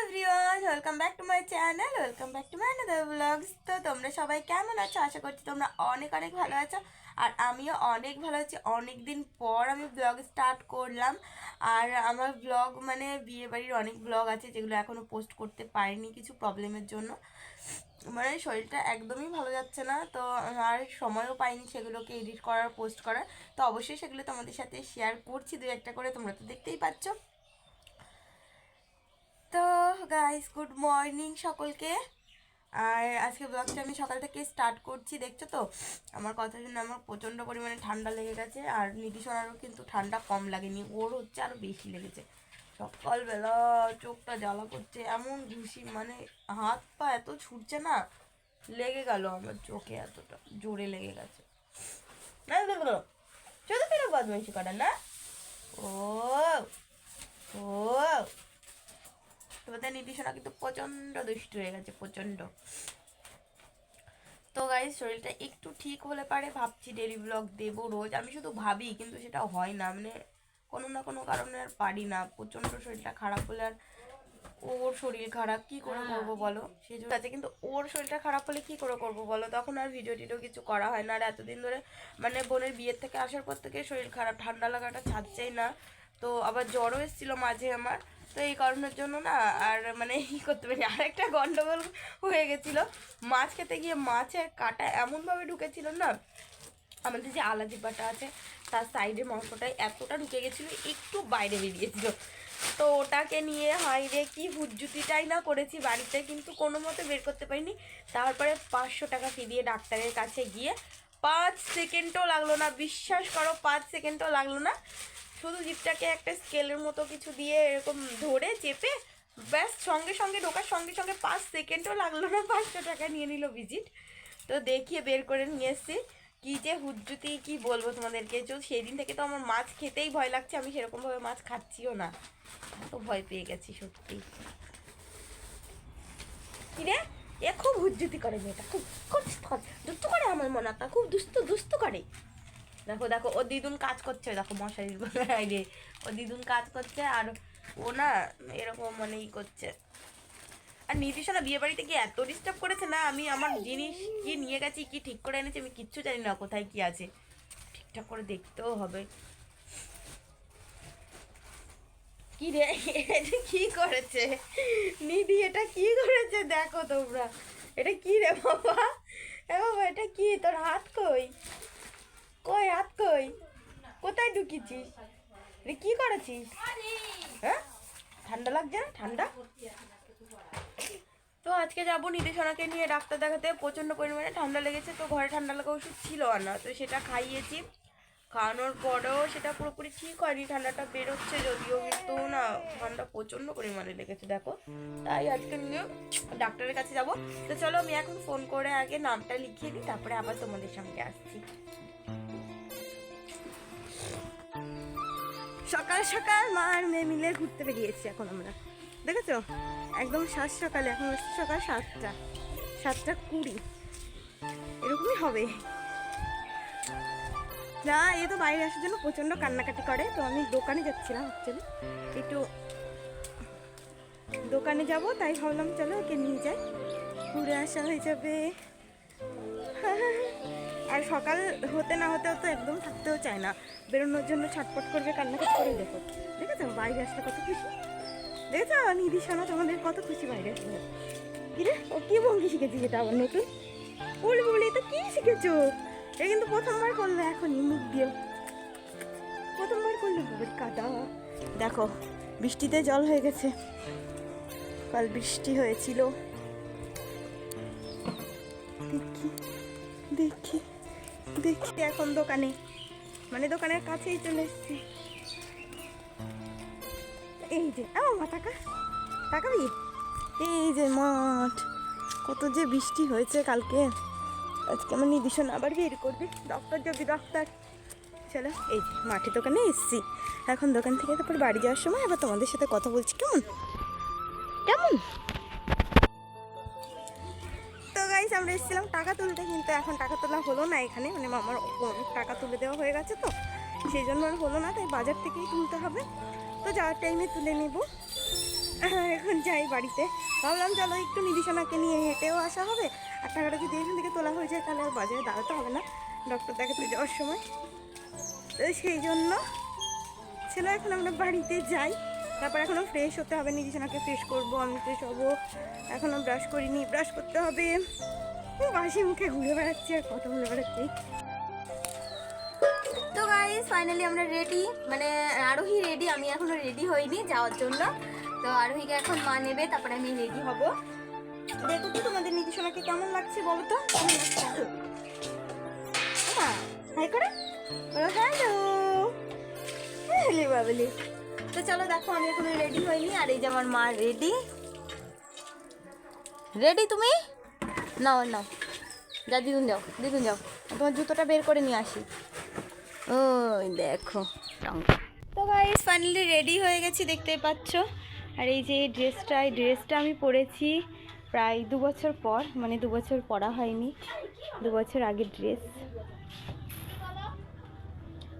Everyone, welcome back to my channel, welcome back to my another vlogs. তো তোমরা সবাই কেমন আছো? আশা করছি তোমরা অনেক অনেক ভালো আছো, আর আমিও অনেক ভালো আছি। অনেক দিন পর আমি ব্লগ স্টার্ট করলাম। আর আমার ব্লগ মানে বিয়ে বাড়ির অনেক ব্লগ আছে যেগুলো এখনও পোস্ট করতে পারিনি কিছু প্রবলেমের জন্য। মানে শরীরটা একদমই ভালো যাচ্ছে না, তো আর সময়ও পাইনি সেগুলোকে এডিট করার, পোস্ট করার। তো অবশ্যই সেগুলো তোমাদের সাথে শেয়ার করছি দু একটা করে, তোমরা তো দেখতেই পাচ্ছ। তো গাইস, গুড মর্নিং সকলকে। আর আজকে ব্লগটা আমি সকাল থেকে স্টার্ট করছি, দেখছো তো আমার কথা শুনে আমার প্রচণ্ড পরিমাণে ঠান্ডা লেগে গেছে। আর নিধিসোনারও কিন্তু ঠান্ডা কম লাগেনি, ওর হচ্ছে আরও বেশি লেগেছে। সকালবেলা চোখটা জ্বালা করছে, এমন ঘুষি মানে হাত পা এত ছুটছে না, লেগে গেল আমার চোখে, এতটা জোরে লেগে গেছে। না দেখো শুধু ফেরো বদমাইশি করা না। ও ও তোমাদের নির্দেশনা কিন্তু প্রচণ্ড দুষ্ট হয়ে গেছে, প্রচণ্ড। তো গাইজ, শরীরটা একটু ঠিক হলে পারে ভাবছি ডেলি ব্লগ দেবো রোজ। আমি শুধু ভাবি, কিন্তু সেটা হয় না, মানে কোনো না কোনো কারণে আর পারি না। প্রচণ্ড শরীরটা খারাপ হলে আর ওর শরীর খারাপ, কি করে করবো বলো? সেই জন্য আছে, কিন্তু ওর শরীরটা খারাপ হলে কি করে করবো বলো? তখন আর ভিডিও টিডিও কিছু করা হয় না। আর এতদিন ধরে মানে বোনের বিয়ের থেকে আসার পর থেকে শরীর খারাপ, ঠান্ডা লাগাটা ছাড়ছেই না। তো আবার জ্বরও এসেছিলো মাঝে আমার, তো এই কারণের জন্য না আর মানে ই করতে পারি। আরেকটা গন্ডগোল হয়ে গেছিলো, মাছ খেতে গিয়ে মাছের কাঁটা এমনভাবে ঢুকেছিল না, আমাদের যে আলাদিপাটা আছে তার সাইডের মাংসটায় এতটা ঢুকে গেছিলো, একটু বাইরে বেরিয়েছিল। তো ওটাকে নিয়ে হাই রে কি হুজ্জুতিটাই না করেছি বাড়িতে, কিন্তু কোনো মতে বের করতে পারিনি। তারপরে 500 টাকা ফি দিয়ে ডাক্তারের কাছে গিয়ে 5 সেকেন্ডও লাগলো না, বিশ্বাস করো 5 সেকেন্ডও লাগলো না। শুধু জিপটাকে একটা স্কেলের মতো কিছু দিয়ে এরকম ধরে চেপে ব্যাস সঙ্গে সঙ্গে ঢোকার সঙ্গে সঙ্গে 5 সেকেন্ডও লাগলো না, 500 টাকা নিয়ে নিল ভিজিট। তো দেখিয়ে বের করে নিয়ে এসছি। কী যে হুজ্জুতি কি বলবো তোমাদেরকে। তো সেই দিন থেকে তো আমার মাছ খেতেই ভয় লাগছে, আমি সেরকমভাবে মাছ খাচ্ছিও না, তো ভয় পেয়ে গেছি সত্যি। কি রে, এ খুব হুজ্জুতি করে মেয়েটা, খুব দুষ্ট করে, আমার মনে হয় খুব দুষ্ট করে। দেখো দেখো ও দিদুন কাজ করছে, দেখো মশারির বাইরে ও দিদুন কাজ করছে, আর ও না এরকম মানে ই করছে। আর নির্দিশনা বিয়ে বাড়িতে গিয়ে এত ডিস্টার্ব করেছে না, আমি আমার জিনিস কি নিয়ে গেছি, কি ঠিক করে এনেছি, আমি কিচ্ছু জানি না কোথায় কি আছে, ঠিকঠাক করে দেখতেও হবে। কি রে, এটা কি করেছে নিধি, এটা কি করেছে দেখো তোমরা, এটা কি রে বাবা? এ বাবা, এটা কি? তোর হাত কই, কই হাত কই, কোথায় ঢুকিয়েছিস? রে কি করেছিস? হ্যাঁ, ঠান্ডা লাগছে না? ঠান্ডা। তো আজকে যাবো নির্দেশনাকে নিয়ে ডাক্তার দেখাতে, প্রচণ্ড পরিমাণে ঠান্ডা লেগেছে। তো ঘরে ঠান্ডা লাগা ওষুধ ছিল না, তো সেটা খাইয়েছি। খাওয়ানোর পরেও সেটা পুরোপুরি ঠিক হয়নি, ঠান্ডাটা বেরোচ্ছে যদিও, কিন্তু না ঠান্ডা প্রচণ্ড পরিমাণে লেগেছে দেখো। তাই আজকে নিয়ে ডাক্তারের কাছে যাব। তো চলো আমি এখন ফোন করে আগে নামটা লিখিয়ে নিই, তারপরে আবার তোমাদের সঙ্গে আসছি। সকাল সকাল মা আর মেয়ে মিলে ঘুরতে বেরিয়েছি এখন আমরা, দেখেছো? একদম সাত সকালে, এখন হচ্ছে সকাল 7টা 20 এরকমই হবে। না, এ তো বাইরে আসার জন্য প্রচণ্ড কান্নাকাটি করে। তো আমি দোকানে যাচ্ছিলাম, অ্যাকচুয়ালি একটু দোকানে যাব, তাই ভাবলাম চলো ওকে নিয়ে যাই, ঘুরে আসা হয়ে যাবে। আর সকাল হতে না হতেও তো একদম থাকতেও চায় না, বেরোনোর জন্য ছটপট করবে, কান্নাকাটি করে। দেখো দেখেছো বাইরে আসলে কত খুশি, দেখেছো নিধিশানা তোমাদের কত খুশি বাইরে আসলে। কিরে, ও কি ভঙ্গি শিখেছি যেটা আবার নতুন বলি তো কি শিখেছো? এ কিন্তু প্রথমবার করলে, এখনই মুখ দিয়ে প্রথমবার করলে বুকের কাদা। দেখো বৃষ্টিতে জল হয়ে গেছে, কাল বৃষ্টি হয়েছিল। দেখি দেখি দেখি এখন দোকানে, মানে দোকানের কাছেই চলে এসছি। এই যে আমার তাকাবি, এই যে মাঠ, কত যে বৃষ্টি হয়েছে কালকে। আজকে আমার নির্দেশন আবার বের করবে, ডক্টর যাবি ডক্টর। চলো এই যে মাঠে দোকানে এসছি, এখন দোকান থেকে তারপর বাড়ি যাওয়ার সময় আবার তোমাদের সাথে কথা বলছি, কেমন কেমন। তো গাইস, আমরা এসেছিলাম টাকা তুলতে, কিন্তু এখন টাকা তোলা হলো না এখানে, মানে মামার টাকা তুলে দেওয়া হয়ে গেছে, তো সেই জন্য আর হলো না, তাই বাজার থেকেই তুলতে হবে। তো যাওয়ার টাইমে তুলে নেব। এখন যাই বাড়িতে। ভাবলাম চলো একটু নিধিশোনাকে নিয়ে হেঁটেও আসা হবে, আর টাকাটা যদি এখান থেকে তোলা হয়ে যায় তাহলে আর বাজারে দাঁড়াতে হবে না ডক্টর দেখাতে যাওয়ার সময়। তো সেই জন্য ছিল এখন আমরা বাড়িতে যাই। তারপর এখনও ফ্রেশ হতে হবে, নিধিশোনাকে ফ্রেশ করবো, আমি ফ্রেশ হবো। এখনও ব্রাশ করিনি, ব্রাশ করতে হবে। হাসি মুখে ঘুরে বেড়াচ্ছি আর কথা বলে বেড়াচ্ছি। তো গাইস ফাইনালি আমরা রেডি, মানে আরোহী রেডি, আমি এখনো রেডি হইনি যাওয়ার জন্য। তো আরোহীকে এখন মা নেবে, তারপরে আমি রেডি হব। দেখো তো তোমাদের নিধিশোনাকে কেমন লাগছে বলো তো, কেমন লাগছে? হাই করে হ্যালো বাবলি। তো চলো দেখো আমি এখনো রেডি হইনি, আর এই যে আমার মা রেডি। রেডি তুমি? নাও নাও, যা দিদুন যাও, দিদুন যাও, তোমার জুতোটা বের করে নিয়ে আসি। ওই দেখো। তো গাইস ফাইনালি রেডি হয়ে গেছি, দেখতেই পাচ্ছ। আর এই যে এই ড্রেসটা আমি পরেছি প্রায় 2 বছর পর, মানে 2 বছর পরা হয়নি, 2 বছর আগের ড্রেস।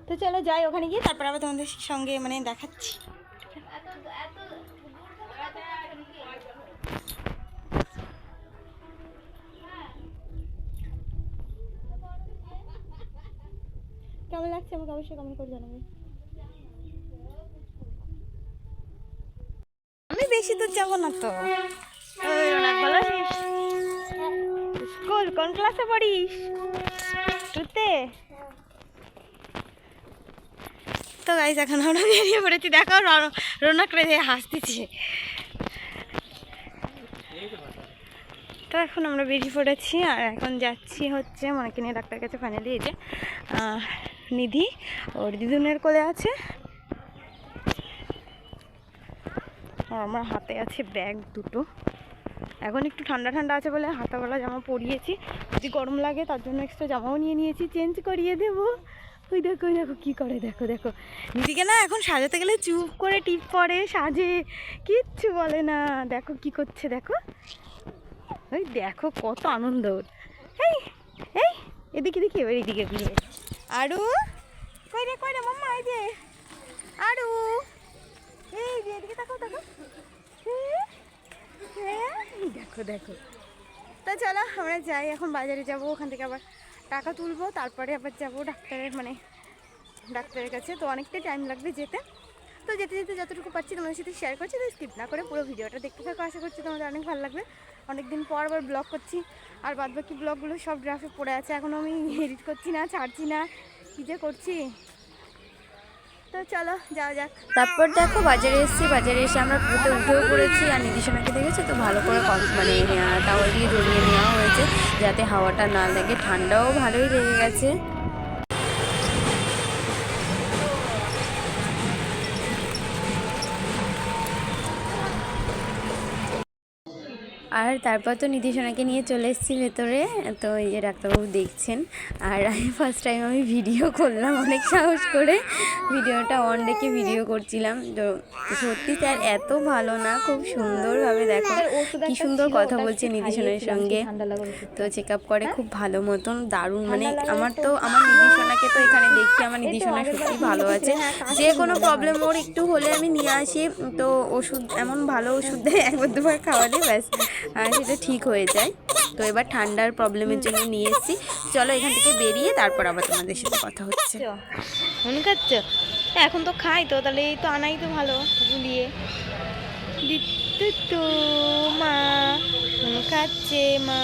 তো চলো যাই ওখানে গিয়ে তারপর আবার তোমাদের সঙ্গে মানে দেখাচ্ছি। কেমন লাগছে আমাকে অবশ্যই কমেন্ট করে জানাবে। আমি বেশি দূর যাবো না তো। স্কুল কোন ক্লাসে পড়িস? টুতে? তো গাইস এখন আমরা বেরিয়ে পড়েছি, দেখো রৌনক রে হাসতেছে। তো এখন আমরা বেরিয়ে পড়েছি, আর এখন যাচ্ছি হচ্ছে মনেকে নিয়ে ডাক্তার কাছে। ফাইনালি এই যে নিধি ওর দিদুনের কোলে আছে, আর আমার হাতে আছে ব্যাগ দুটো। এখন একটু ঠান্ডা ঠান্ডা আছে বলে হাতাওয়ালা জামা পরিয়েছি, যদি গরম লাগে তার জন্য এক্সট্রা জামাও নিয়ে নিয়েছি, চেঞ্জ করিয়ে দেবো। ওই দেখো কী করে, দেখো দেখো নিধিকে না এখন সাজাতে গেলে চুপ করে টিপ পরে সাজে, কিচ্ছু বলে না। দেখো কি করছে, দেখো ওই দেখো কত আনন্দ ওর। এই এই এদিকে দেখি, এবার এদিকে ঘুরে। আরু কই রে মাম্মা, এই যে আরু, এই যে এদিকে দেখো দেখো, দেখো দেখো। তা চলো আমরা যাই, এখন বাজারে যাব, ওখান থেকে আবার টাকা তুলবো, তারপরে আবার যাবো ডাক্তারের কাছে। তো অনেকটাই টাইম লাগবে যেতে। তো যেতে যেতে যতটুকু পারছি তোমাদের সাথে শেয়ার করছি, তো স্কিপ না করে পুরো ভিডিওটা দেখতে থাকো। আশা করছি তোমাদের অনেক ভালো লাগবে। অনেকদিন পর আবার ব্লগ করছি, আর বাদবাকি ব্লগগুলো সব ড্রাফে পড়ে আছে, এখনও আমি এডিট করছি না, ছাড়ছি না, কী যে করছি। তো চলো যাওয়া যাক। তারপর দেখো বাজারে এসেছি, বাজারে এসে আমরা পুকুরতে উঠেও পড়েছি। আর নিধিশোনাকে দেখেছো তো ভালো করে মানে টাওয়াল দিয়ে জড়িয়ে নেওয়া হয়েছে যাতে হাওয়াটা না লাগে, ঠান্ডাও ভালোই লেগে গেছে। আর তারপর তো নিধিশোনাকে নিয়ে চলে এসেছি ভেতরে। তো এই যে ডাক্তারবাবু দেখছেন, আর আমি ফার্স্ট টাইম আমি ভিডিও করলাম, অনেক সাহস করে ভিডিওটা অন রেখে ভিডিও করছিলাম। তো সত্যি স্যার এত ভালো না, খুব সুন্দরভাবে দেখো কি সুন্দর কথা বলছে নিধিশোনার সঙ্গে। তো চেক আপ করে খুব ভালো মতন, দারুণ। মানে আমার নিধিশোনাকে তো এখানে দেখি, আমার নিধিশোনা সত্যি ভালো আছে। যে কোনো প্রবলেম ওর একটু হলে আমি নিয়ে আসি, তো ওষুধ এমন ভালো ওষুধ দেয়, একবার দুবার খাওয়ালে ব্যাস আর সেটা ঠিক হয়ে যায়। তো এবার ঠান্ডার প্রবলেমের জন্য নিয়ে এসেছি। চলো এখান থেকে বেরিয়ে তারপর আবার তোমাদের সাথে কথা হচ্ছে। মনে খাচ্ছ? এখন তো খাই তো, তাহলে এই তো আনাই তো ভালো গুলিয়ে দিতে। তো মা মনে খাচ্ছে, মা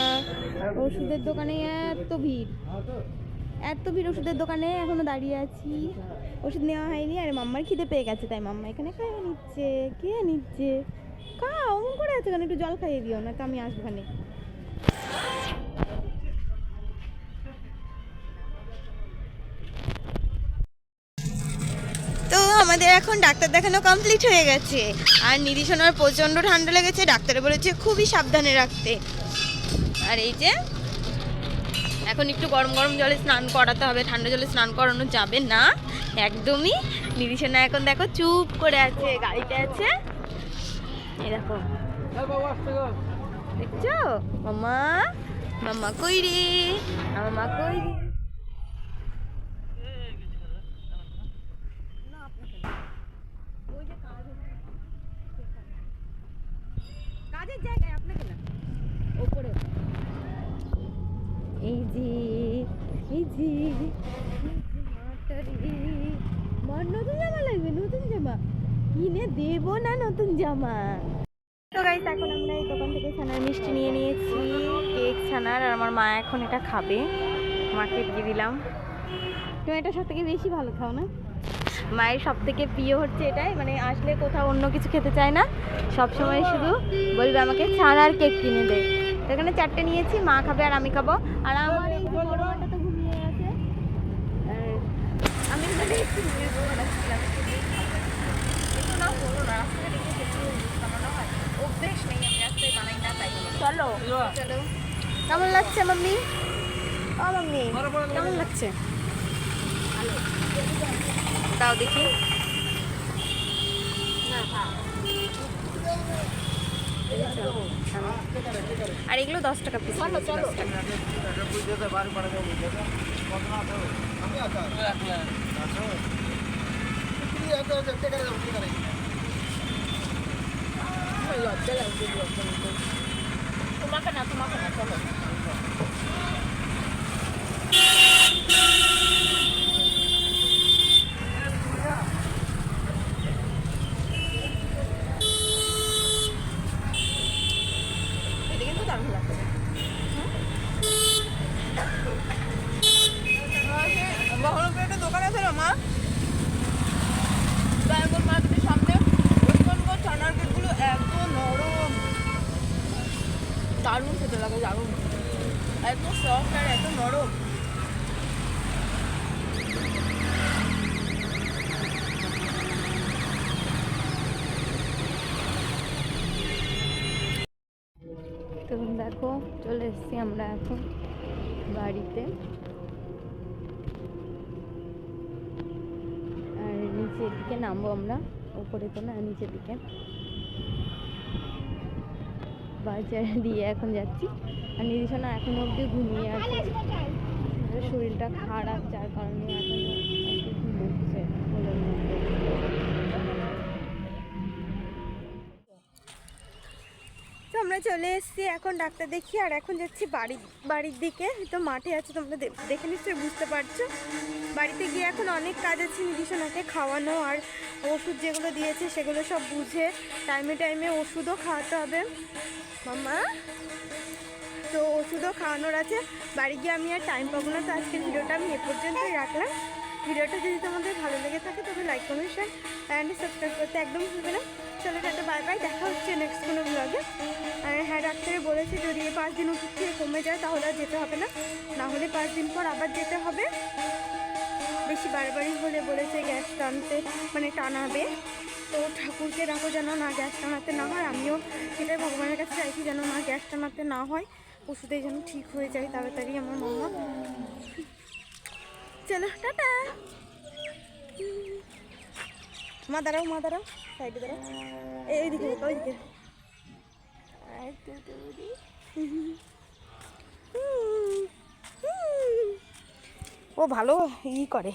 ওষুধের দোকানে এত ভিড় ওষুধের দোকানে, এখনো দাঁড়িয়ে আছি, ওষুধ নেওয়া হয়নি। আর মাম্মার খিদে পেয়ে গেছে, তাই মাম্মা এখানে খাইয়ে নিচ্ছে। কে নিচ্ছে? খাও, অমন করে আছে কেন? একটু জল খাইয়ে দিও না, তো আমি আসবো ওখানে। তো আমাদের এখন ডাক্তার দেখানো কমপ্লিট হয়ে গেছে, আর নিধিশোনার প্রচণ্ড ঠান্ডা লেগেছে, ডাক্তারে বলেছে খুবই সাবধানে রাখতে। আর এই যে এখন একটু গরম গরম জলে স্নান করাতে হবে, ঠান্ডা জলে স্নান করানো যাবে না একদমই। নিধিশোনা এখন দেখো চুপ করে আছে, গাড়িতে আছে। এই দেখো, দেখছো মামা, মামা কই রে, মামা কই রে। কাজের জায়গায় আপনাকে না ওপরে এই যে মাটারি মার নতুন জামা লাগবে নতুন জামা কিনে দেবো না নতুন জামা তো গাইস এখন আমরা এই দোকান থেকে ছানার মিষ্টি নিয়ে নিয়েছি কেক ছানার আর আমার মা এখন এটা খাবে মাকে দিয়ে দিলাম তুমি এটা সব থেকে বেশি ভালো খাও না মায়ের সব থেকে প্রিয় হচ্ছে এটাই মানে আসলে কোথাও অন্য কিছু খেতে চায় না সব সময় শুধু বলবে আমাকে ছানার কেক কিনে দে এখানে 4টে নিয়েছি মা খাবে আর আমি খাবো আর আমার এই বড় মাটা তো ঘুমিয়ে আছে আর আমি মানে একটু ঘুমিয়ে বানাচ্ছিলাম একটু না বলো না রাস্তায় রেখে একটু বানানো হয় অভ্যেস নেই আমি রাস্তায় বানাই না তাই চলো চলো কেমন লাগছে মাম্মি ও মাম্মি কেমন লাগছে ভালো দাও দেখি আর এগুলো 10 টাকা পিস তোমাকে না চলো দোকান আছে না মা বেঙ্গল মার্কেটের সামনে ওখানকার ছানার কেকগুলো এত নরম দারুণ খেতে লাগে দারুণ এত সফট আর এত নরম তো দেখো চলে এসেছি আমরা এখন বাড়িতে আর নিচের দিকে নামবো আমরা উপরে তো না নিচের দিকে বাজার দিয়ে এখন যাচ্ছি আর নির্দেশনা এখনো অবধি ঘুমিয়ে আছে শরীরটা খারাপ যার কারণে এখনো ঘুমোচ্ছে কোলের মধ্যে তো আমরা চলে এসেছি এখন ডাক্তার দেখি আর এখন যাচ্ছি বাড়ির দিকে তো মাঠে আছে তোমরা দেখে নিশ্চয়ই বুঝতে পারছো বাড়িতে গিয়ে এখন অনেক কাজ আছে নির্দেশনাকে খাওয়ানো আর ওষুধ যেগুলো দিয়েছে সেগুলো সব বুঝে টাইমে টাইমে ওষুধও খাওয়াতে হবে মাম্মা তো ওষুধও খাওয়ানোর আছে বাড়ি গিয়ে আমি আর টাইম পাবো না তো আজকের ভিডিওটা আমি এ পর্যন্তই রাখলাম ভিডিওটা যদি তোমাদের ভালো লেগে থাকে তবে like comment share and subscribe করতে একদম ভুলবে না চলো টাটা বাই বাই দেখা হচ্ছে নেক্সট কোনো ব্লগে আর হ্যাঁ ডাক্তারে বলেছে যদি 5 দিন ওষুধ খেয়ে কমে যায় তাহলে আর যেতে হবে না না হলে 5 দিন পর আবার যেতে হবে বেশি বারবারই হলে বলেছে গ্যাস টানতে মানে টানাবে তো ঠাকুরকে ডাকো যেন না গ্যাস টানাতে না হয় আমিও সেটাই ভগবানের কাছে চাইছি যেন না গ্যাস টানাতে না হয় ওষুধে যেন ঠিক হয়ে যায় তাড়াতাড়ি আমার মামা চলো টাটা মা দাঁড়াও সাইডে দাঁড়াও এইদিকে ওইদিকে ও ভালো ই করে